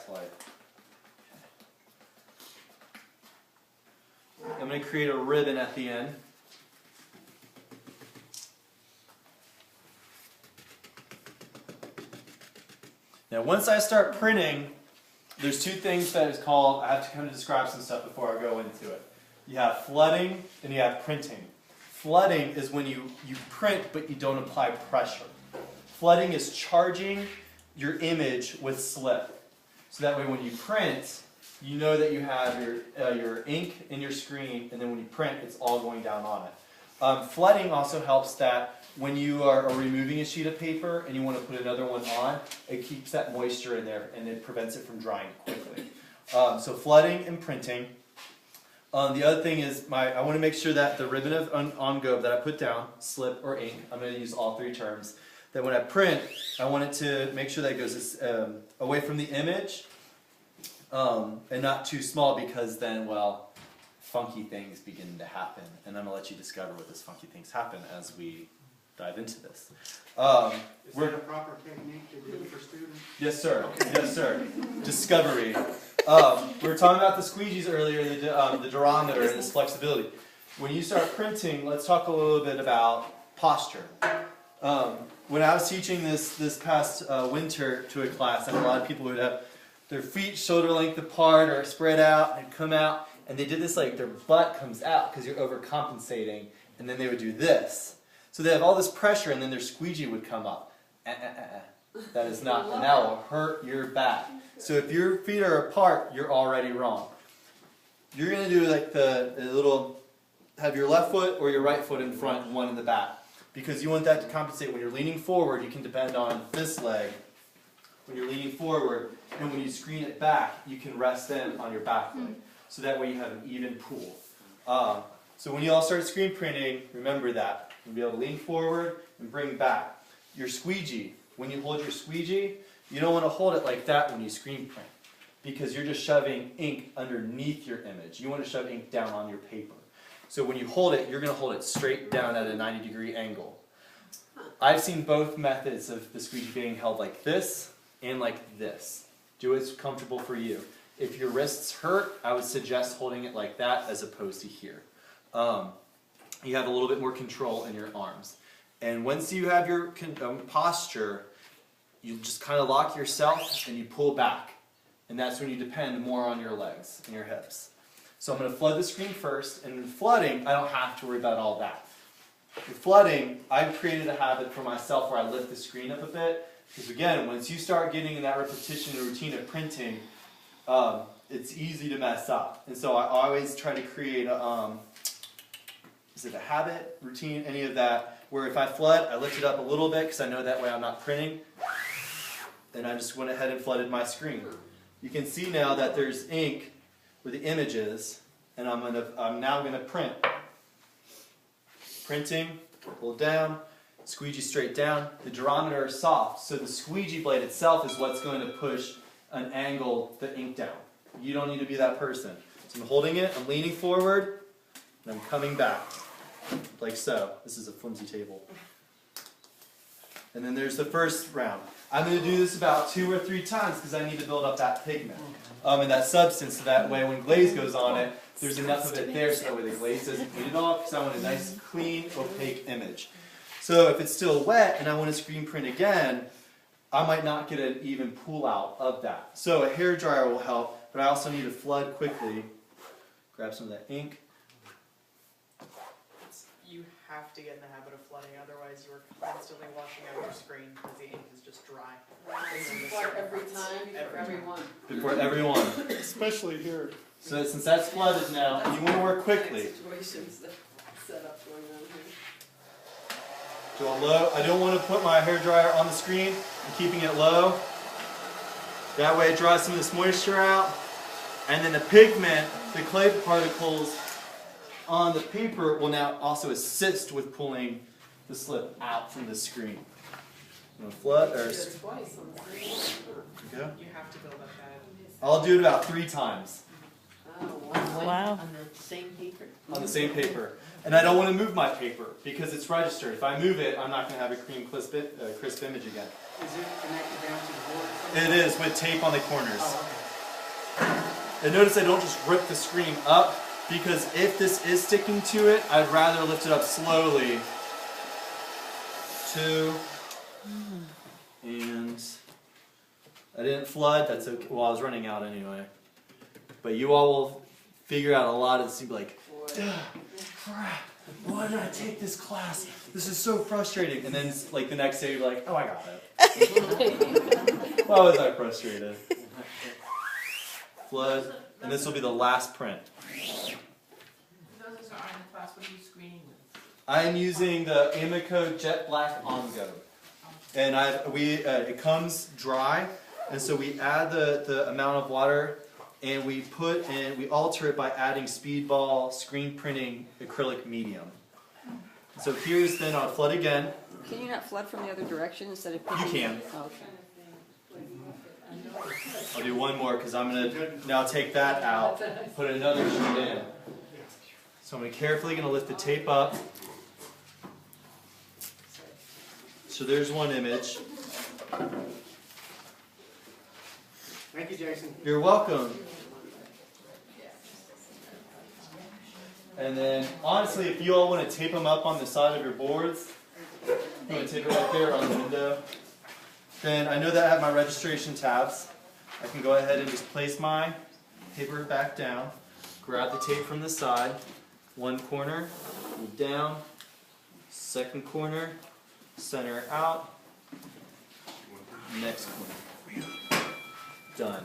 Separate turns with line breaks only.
slide. I'm going to create a ribbon at the end. Now once I start printing, there's two things that is called, I have to kind of describe some stuff before I go into it. You have flooding and you have printing. Flooding is when you print but you don't apply pressure. Flooding is charging your image with slip. So that way when you print, you know that you have your ink in your screen, and then when you print, it's all going down on it. Flooding also helps that when you are removing a sheet of paper and you want to put another one on, it keeps that moisture in there and it prevents it from drying quickly. So flooding and printing. The other thing is I want to make sure that the ribbon of on-go that I put down, slip or ink, I'm going to use all three terms, that when I print, I want it to make sure that it goes away from the image and not too small, because then, well, funky things begin to happen. And I'm going to let you discover what those funky things happen as we dive into this.
Is that a proper technique to do for students?
Yes, sir. Okay. Yes, sir. Discovery. We were talking about the squeegees earlier, the durometer and its flexibility. When you start printing, let's talk a little bit about posture. When I was teaching this past winter to a class, I had a lot of people who would have their feet shoulder length apart or spread out and come out, and they did this like their butt comes out because you're overcompensating, and then they would do this. So they have all this pressure, and then their squeegee would come up. That is not, and that will hurt your back. So if your feet are apart, you're already wrong. You're going to do like the little, have your left foot or your right foot in front and one in the back. Because you want that to compensate. When you're leaning forward, you can depend on this leg. When you're leaning forward, and when you screen it back, you can rest in on your back leg. So that way you have an even pool. So when you all start screen printing, remember that. You'll be able to lean forward and bring back. Your squeegee, when you hold your squeegee, you don't want to hold it like that when you screen print, because you're just shoving ink underneath your image. You want to shove ink down on your paper. So when you hold it, you're going to hold it straight down at a 90-degree angle. I've seen both methods of the squeegee being held like this and like this. Do what's comfortable for you. If your wrists hurt, I would suggest holding it like that as opposed to here. You have a little bit more control in your arms. And once you have your posture, you just kind of lock yourself and you pull back. And that's when you depend more on your legs and your hips. So I'm going to flood the screen first, and in flooding, I don't have to worry about all that. With flooding, I've created a habit for myself where I lift the screen up a bit, because again, once you start getting in that repetition and routine of printing, it's easy to mess up. And so I always try to create a habit, routine, any of that, where if I flood, I lift it up a little bit because I know that way I'm not printing, and I just went ahead and flooded my screen. You can see now that there's ink where the image is, and I'm now going to print. Printing, pull down, squeegee straight down. The durometer is soft, so the squeegee blade itself is what's going to push and angle the ink down. You don't need to be that person. So I'm holding it, I'm leaning forward, and I'm coming back, like so. This is a flimsy table. And then there's the first round. I'm going to do this about 2 or 3 times because I need to build up that pigment and that substance, so that way when glaze goes on it, there's enough of it there so that way the glaze doesn't eat it off, because I want a nice, clean, opaque image. So if it's still wet and I want to screen print again, I might not get an even pull out of that. So a hairdryer will help, but I also need to flood quickly. Grab some of that ink.
You have to get in the habit of flooding, otherwise you're constantly washing out your screen because the ink is just dry.
Before every time, before everyone.
Before everyone.
Especially here.
So since that's flooded now, you want to work quickly.
Situations that set up going on here.
Do a low. I don't want to put my hairdryer on the screen. I'm keeping it low. That way it draws some of this moisture out. And then the pigment, the clay particles on the paper will now also assist with pulling the slip out from the screen. I'm going to flood, or
Twice on the screen.
go.
You have to build up that.
I'll do it about 3 times
Oh, wow. On the same paper?
on the same paper. And I don't want to move my paper because it's registered. If I move it, I'm not going to have a crisp image again.
Is it connected down to the board?
It is, with tape on the corners.
Oh, okay.
And notice I don't just rip the screen up, because if this is sticking to it, I'd rather lift it up slowly. 2. And I didn't flood, that's okay. Well, I was running out anyway. But you all will figure out a lot of this and be like, crap, why did I take this class? This is so frustrating. And then like the next day you're like, oh, I got it. Why was I frustrated? Flood, and this will be the last print.
For those that aren't in the class, what are you screening with?
I am using the Amico Jet Black On Go. And it comes dry, and so we add the amount of water, and we alter it by adding speedball screen printing acrylic medium. So here's then I'll flood again.
Can you not flood from the other direction instead of?
You can.
Oh, okay.
I'll do one more because I'm going to now take that out, put another sheet in. So I'm carefully going to lift the tape up. So there's one image.
Thank you, Jason.
You're welcome. And then, honestly, if you all want to tape them up on the side of your boards, you want to tape it right there on the window, then I know that I have my registration tabs. I can go ahead and just place my paper back down, grab the tape from the side, one corner, move down, second corner, center out, next corner. Done.